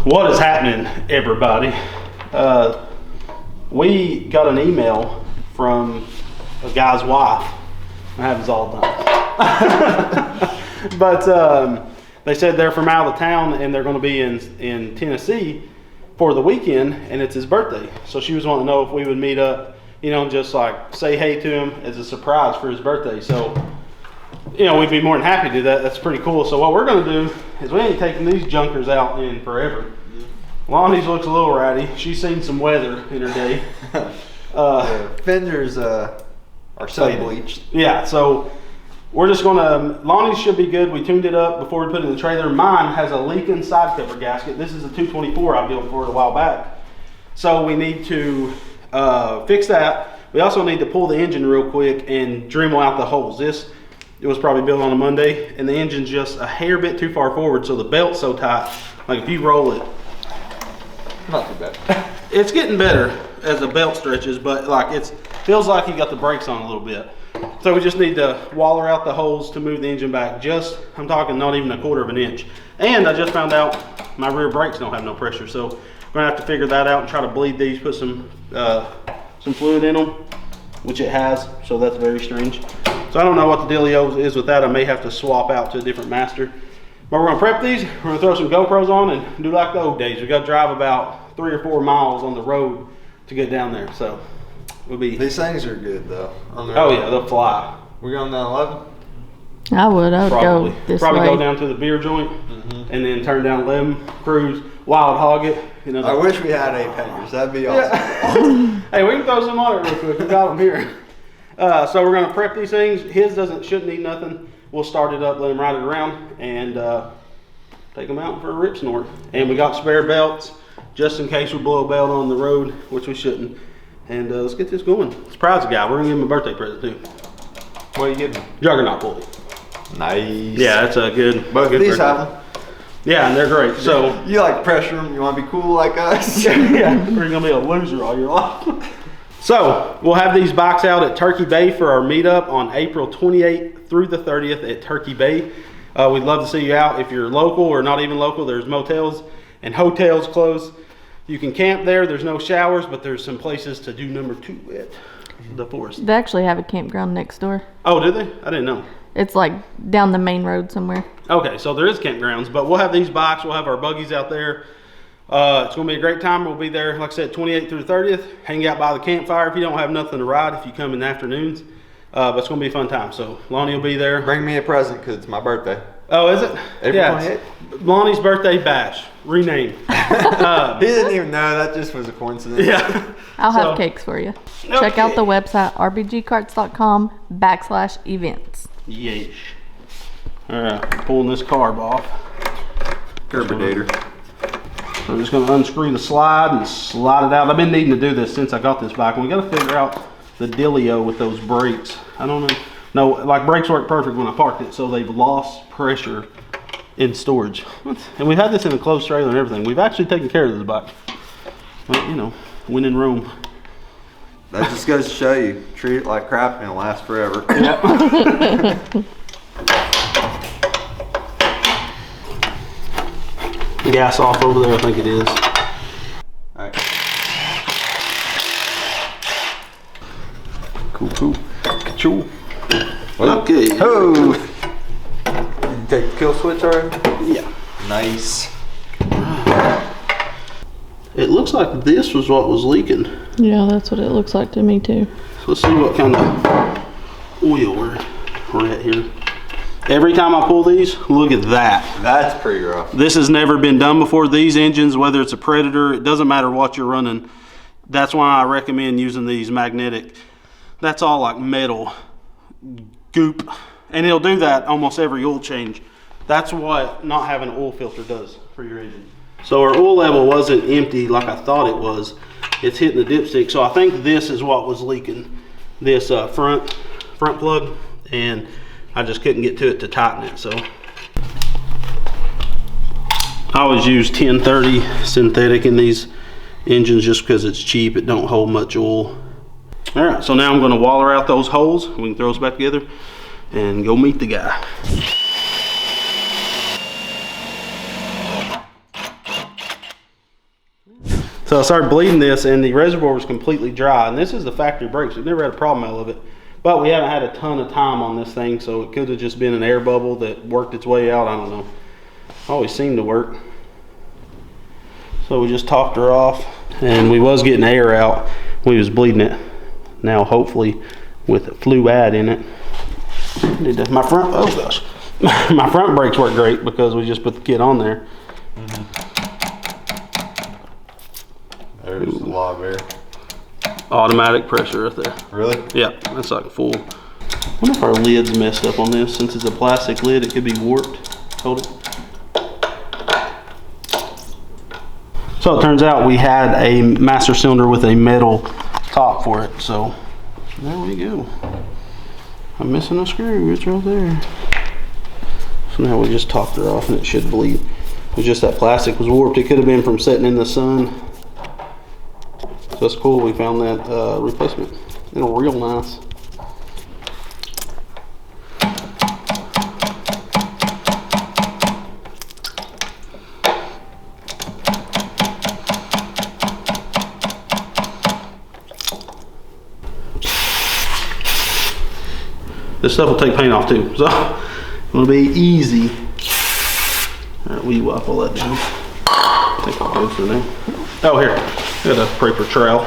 What is happening, everybody? We got an email from a guy's wife. I have this all done. But they said they're from out of town and they're going to be in Tennessee for the weekend, and it's his birthday. So she was wanting to know if we would meet up, you know, just like say hey to him as a surprise for his birthday. So, you know, we'd be more than happy to do that. That's pretty cool. So what we're going to do is we ain't taking these junkers out in forever. Lonnie's looks a little ratty. She's seen some weather in her day. The fenders are so bleached. Yeah, so we're just gonna, Lonnie's should be good. We tuned it up before we put it in the trailer. Mine has a leaking side cover gasket. This is a 224 I built for it a while back. So we need to fix that. We also need to pull the engine real quick and Dremel out the holes. It was probably built on a Monday, and the engine's just a hair bit too far forward, so the belt's so tight. Like if you roll it, not too bad. It's getting better as the belt stretches, but like it feels like you got the brakes on a little bit. So we just need to waller out the holes to move the engine back. I'm talking not even a quarter of an inch. And I just found out my rear brakes don't have no pressure, so we're gonna have to figure that out and try to bleed these, put some fluid in them, which it has. So that's very strange. So I don't know what the dealio is with that. I may have to swap out to a different master. But we're gonna prep these, we're gonna throw some GoPros on and do like the old days. We gotta drive about 3 or 4 miles on the road to get down there. So we'll be. These things are good though. Oh yeah, they'll fly. We're going down 11? I would Probably. go this Probably way. go down to the beer joint and then turn down 11, cruise, wild hog it. You know, I wish we had 8 fenders. That'd be awesome. Yeah. Hey, we can throw some on it real quick. We got them here. So we're gonna prep these things. His shouldn't need nothing. We'll start it up, let him ride it around, and take them out for a rip snort. And we got spare belts just in case we blow a belt on the road, which we shouldn't. And let's get this going. Surprise the guy. We're gonna give him a birthday present too. What are you getting? Juggernaut pulley. Nice. Yeah, that's a good. Both good of these birthday. have them. Yeah, and they're great. So you like pressure them? You want to be cool like us? yeah, we're gonna be a loser all your life. So we'll have these bikes out at Turkey Bay for our meetup on April 28th through the 30th at Turkey Bay. We'd love to see you out. If you're local or not even local, there's motels and hotels close. You can camp there. There's no showers, but there's some places to do number 2 at the forest. They actually have a campground next door. Oh, do they? I didn't know. It's like down the main road somewhere. Okay, so there is campgrounds, but we'll have these bikes. We'll have our buggies out there. It's going to be a great time. We'll be there, like I said, 28th through the 30th. Hang out by the campfire if you don't have nothing to ride, if you come in the afternoons. But it's going to be a fun time. So Lonnie will be there. Bring me a present because it's my birthday. Oh, is it? April 28th? Lonnie's birthday bash. Rename. He didn't even know. That just was a coincidence. Yeah. I'll have cakes for you. Check out the website, rbgkarts.com/events. Yeesh. All right, pulling this carb off. Carburetor. So I'm just going to unscrew the slide and slide it out. I've been needing to do this since I got this bike. We got to figure out the dealio with those brakes. I don't know. No, like brakes work perfect when I parked it, so they've lost pressure in storage. And we've had this in a closed trailer and everything. We've actually taken care of this bike. Well, you know, when in Rome. That just goes to show you, treat it like crap and it'll last forever. Yep. Gas off over there, I think it is. Alright. Cool. Okay. Oh! Did you take the kill switch already? Yeah. Nice. It looks like this was what was leaking. Yeah, that's what it looks like to me too. So let's see what kind of oil we're at here. Every time I pull these, look at that. That's pretty rough. This has never been done before. These engines, whether it's a Predator, it doesn't matter what you're running. That's why I recommend using these magnetic. That's all like metal goop. And it'll do that almost every oil change. That's what not having an oil filter does for your engine. So our oil level wasn't empty like I thought it was. It's hitting the dipstick. So I think this is what was leaking. This front plug, and I just couldn't get to it to tighten it. So I always use 1030 synthetic in these engines just because it's cheap. It don't hold much oil. All right, so now I'm going to waller out those holes. We can throw us back together and go meet the guy. So I started bleeding this, and the reservoir was completely dry. And this is the factory brakes. We've never had a problem out of it. But we haven't had a ton of time on this thing, so it could have just been an air bubble that worked its way out. I don't know. Always seemed to work. So we just topped her off, and we was getting air out. We was bleeding it. Now hopefully with fluid in it. My front, oh gosh. My front brakes work great because we just put the kit on there. There's a lot of air. Automatic pressure right there. Really? Yeah, that's like full. I wonder if our lid's messed up on this. Since it's a plastic lid, it could be warped. Hold it. So it turns out we had a master cylinder with a metal top for it. So there we go. I'm missing a screw, it's right there. So now we just topped her off and it should bleed. It was just that plastic was warped. It could have been from sitting in the sun. So that's cool, we found that replacement. It's real nice. This stuff will take paint off too, so it'll be easy. All right, we wipe all that down. I think I'll go through now. Oh, here, I got a paper trowel.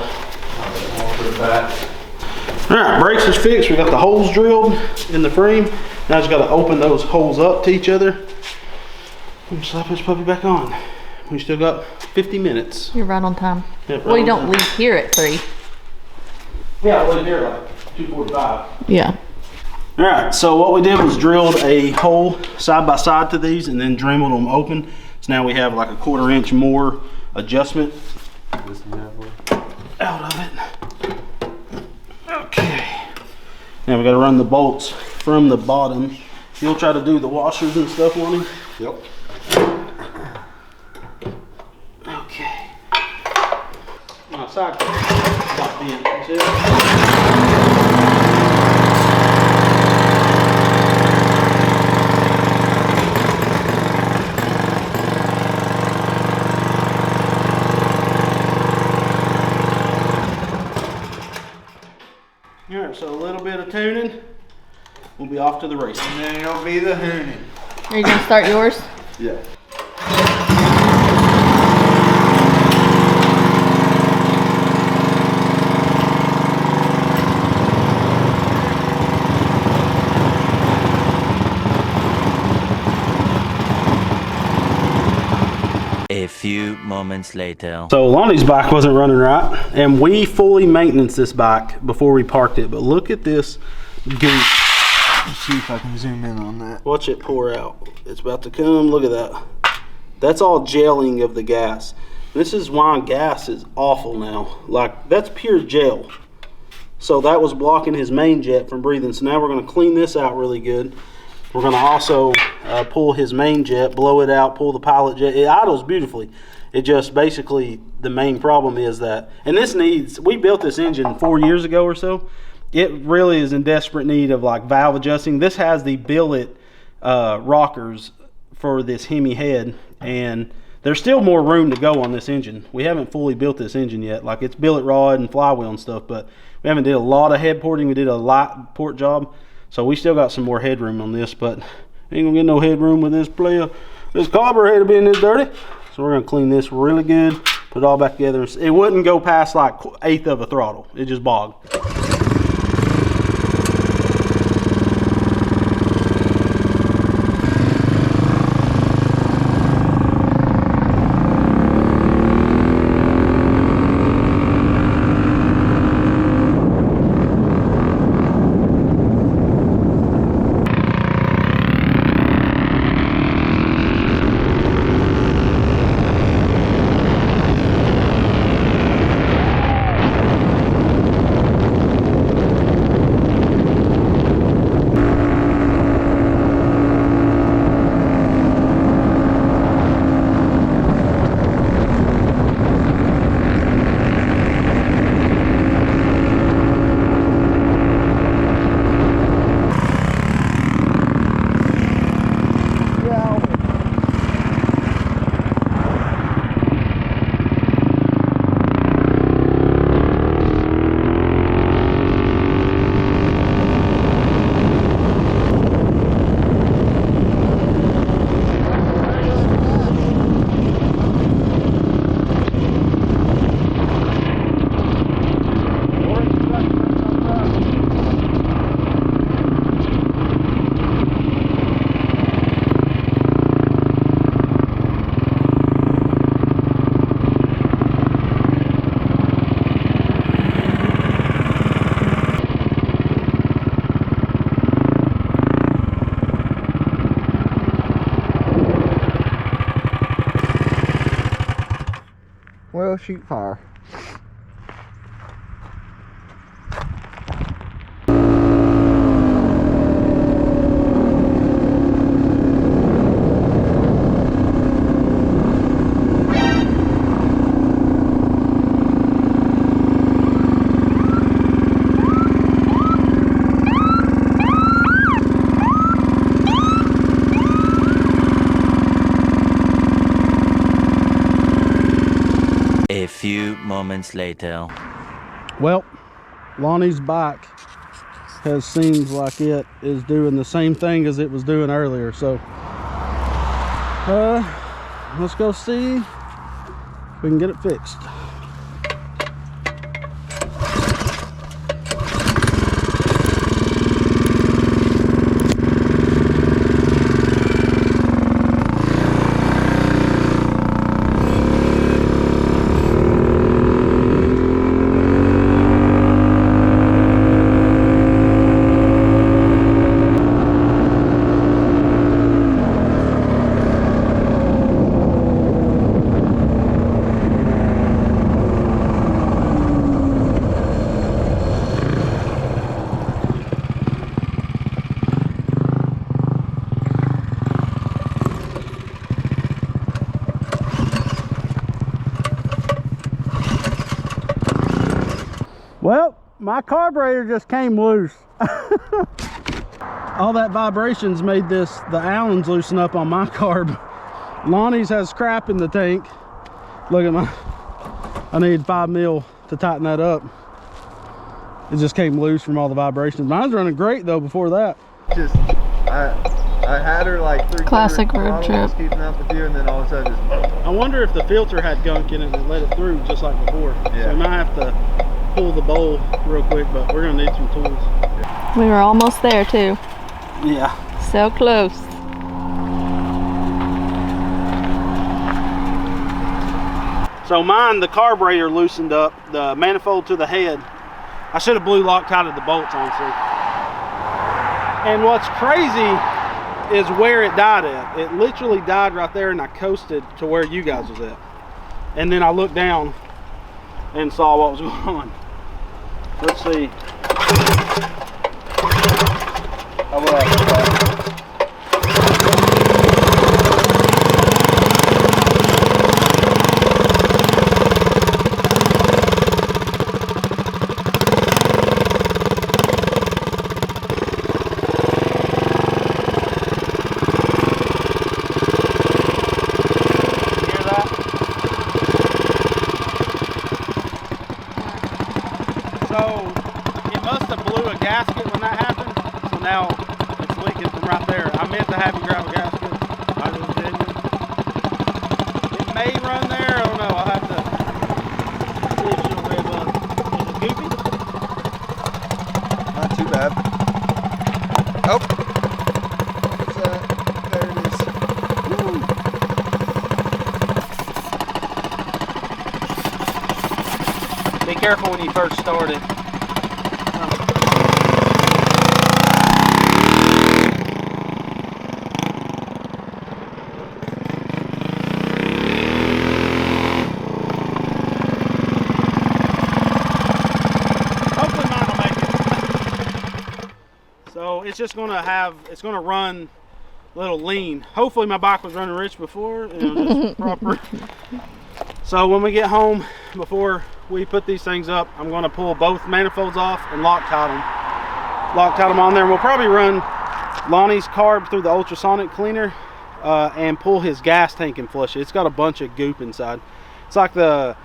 All right, brakes is fixed. We got the holes drilled in the frame. Now I just got to open those holes up to each other and slap this puppy back on. We still got 50 minutes. You're right on time. Yep, right Well, you on don't time. leave here at 3. Yeah, I leave here like 2:45. Yeah. All right, so what we did was drilled a hole side by side to these and then dremeled them open. So now we have like a 1/4 inch more adjustment out of it. Okay. Now we got to run the bolts from the bottom. You'll try to do the washers and stuff on him. Yep. Okay. My side got bent. See it? Alright, so a little bit of tuning, we'll be off to the races. And then it'll be the hooning. Are you going to start yours? Yeah. A few moments later. So Lonnie's bike wasn't running right, and we fully maintenance this bike before we parked it, but look at this goop. Let's see if I can zoom in on that. Watch it pour out. It's about to come, look at that. That's all gelling of the gas. This is why gas is awful now. Like, that's pure gel. So that was blocking his main jet from breathing. So now we're gonna clean this out really good. We're gonna also pull his main jet, blow it out, pull the pilot jet. It idles beautifully. It just basically, the main problem is that, and this needs, we built this engine 4 years ago or so. It really is in desperate need of like valve adjusting. This has the billet rockers for this Hemi head, and there's still more room to go on this engine. We haven't fully built this engine yet. Like, it's billet rod and flywheel and stuff, but we haven't did a lot of head porting. We did a light port job. So we still got some more headroom on this, but ain't gonna get no headroom with this player. This carburetor being this dirty. So we're gonna clean this really good, put it all back together. It wouldn't go past like 1/8 of a throttle. It just bogged. Well, shoot fire. A few moments later. Well, Lonnie's bike seems like it is doing the same thing as it was doing earlier. So let's go see if we can get it fixed. Well, my carburetor just came loose. All that vibrations made the Allens loosen up on my carb. Lonnie's has crap in the tank. Look at I need 5 mil to tighten that up. It just came loose from all the vibrations. Mine's running great though before that. Just, I had her like 3 Classic road trip. keeping up with you, and then all of a sudden just... I wonder if the filter had gunk in it and it let it through just like before. Yeah. So we might have to pull the bowl real quick, but we're gonna need some tools. We were almost there too. Yeah. So close. So mine, the carburetor loosened up, the manifold to the head. I should have blew Loctite the bolts, honestly. And what's crazy is where it died at. It literally died right there, and I coasted to where you guys was at. And then I looked down and saw what was going on. Let's see. How about that? So it must have blew a gasket when that happened. So now it's leaking from right there. I meant to have you grab a gasket. I just didn't. It may run there. I don't know. I'll have to see if she'll rev up. Is it goofy? Not too bad. Oh. What's that? There it is. Woo. Be careful when you first start it. So it's just gonna it's gonna run a little lean. Hopefully my bike was running rich before, just proper. So when we get home, before we put these things up, I'm gonna pull both manifolds off and Loctite them on there. And we'll probably run Lonnie's carb through the ultrasonic cleaner and pull his gas tank and flush it. It's got a bunch of goop inside. It's like the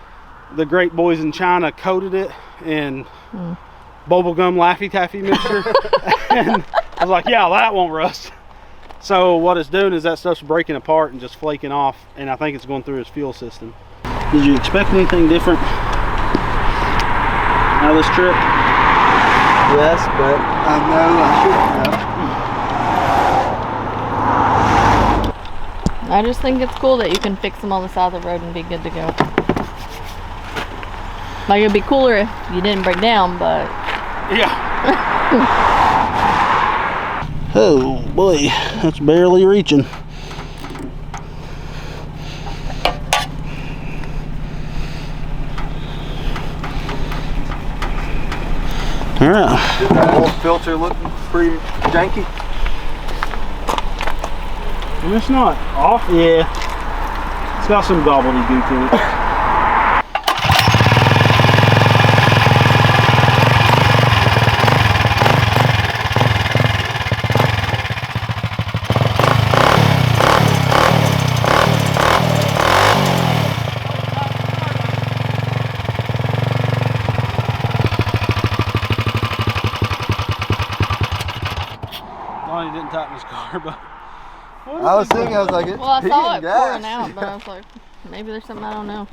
great boys in China coated it in bubblegum Laffy Taffy mixture. And I was like, yeah, that won't rust. So what it's doing is that stuff's breaking apart and just flaking off, and I think it's going through his fuel system. Did you expect anything different out of this trip? Yes, but I know I shouldn't have. I just think it's cool that you can fix them on the side of the road and be good to go. Like, it'd be cooler if you didn't break down, but... Yeah. Oh boy, that's barely reaching. All right. Did that old filter look pretty janky? And it's not off. Yeah. It's got some gobbledygook in it. Lonnie didn't tighten his carb up. I was thinking, I was like, it's Well, I saw it peeing gas. pouring out, but I was like, maybe there's something I don't know.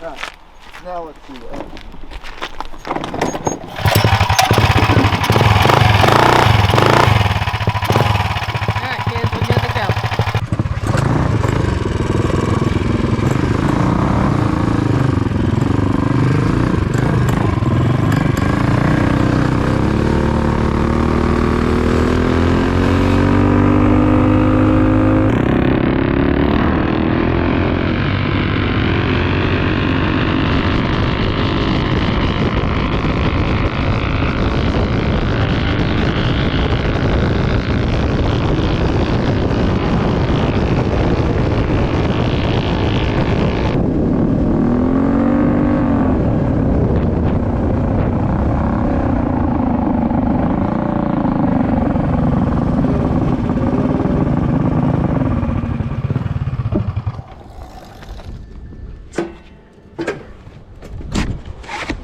Right. Now let's see that. All right, kids, we're good to go.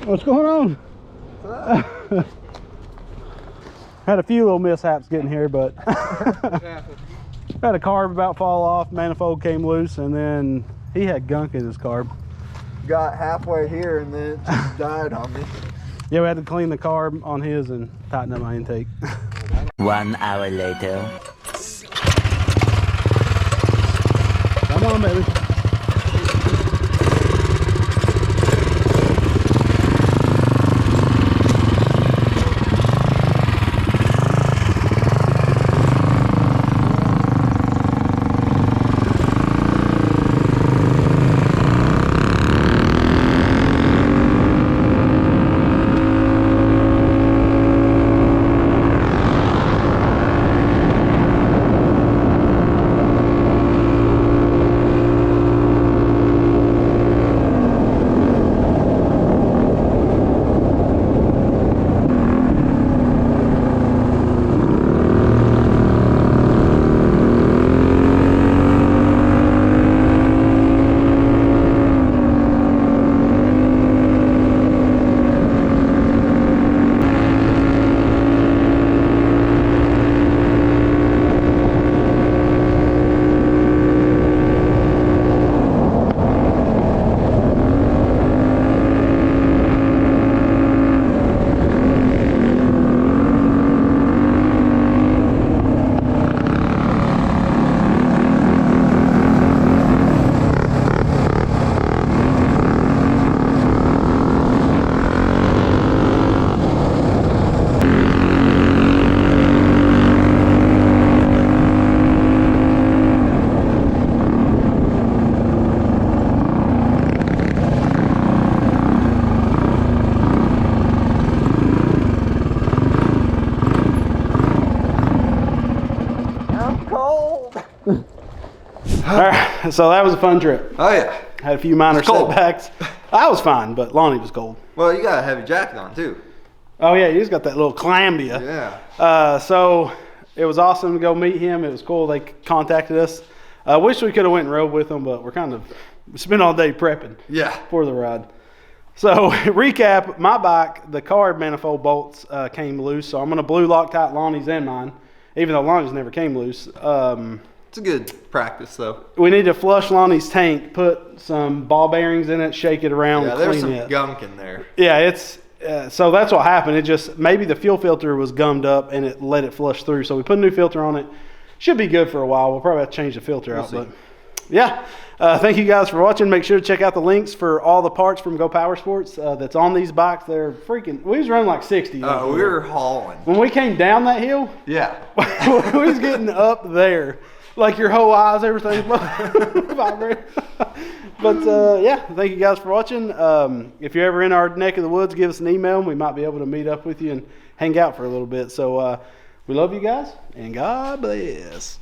What's going on? Had a few little mishaps getting here, but had a carb about fall off, manifold came loose, and then he had gunk in his carb. Got halfway here and then it just died on me. Yeah, we had to clean the carb on his and tighten up my intake. 1 hour later. Come on, baby. Alright, so that was a fun trip. Oh yeah. Had a few minor cold. setbacks. I was fine, but Lonnie was cold. Well, you got a heavy jacket on too. Oh yeah, he's got that little clamia. Yeah. So it was awesome to go meet him. It was cool. They contacted us. Wish we could have went and rode with them, but we're kind of spent all day prepping Yeah. for the ride. So recap, my bike, the carb manifold bolts came loose, so I'm gonna blue Loctite Lonnie's and mine, even though Lonnie's never came loose. It's a good practice though. We need to flush Lonnie's tank, put some ball bearings in it, shake it around, Yeah, clean there's some it. gunk in there. Yeah, it's so that's what happened. It just maybe the fuel filter was gummed up and it let it flush through. So we put a new filter on it. Should be good for a while. We'll probably have to change the filter out. see. But yeah, thank you guys for watching. Make sure to check out the links for all the parts from Go Power Sports that's on these bikes. They're freaking. We was running like 60. We were hauling. When we came down that hill, Yeah. we was getting up there. like your whole eyes, everything vibrating. But yeah, thank you guys for watching. If you're ever in our neck of the woods, give us an email and we might be able to meet up with you and hang out for a little bit. So we love you guys and God bless.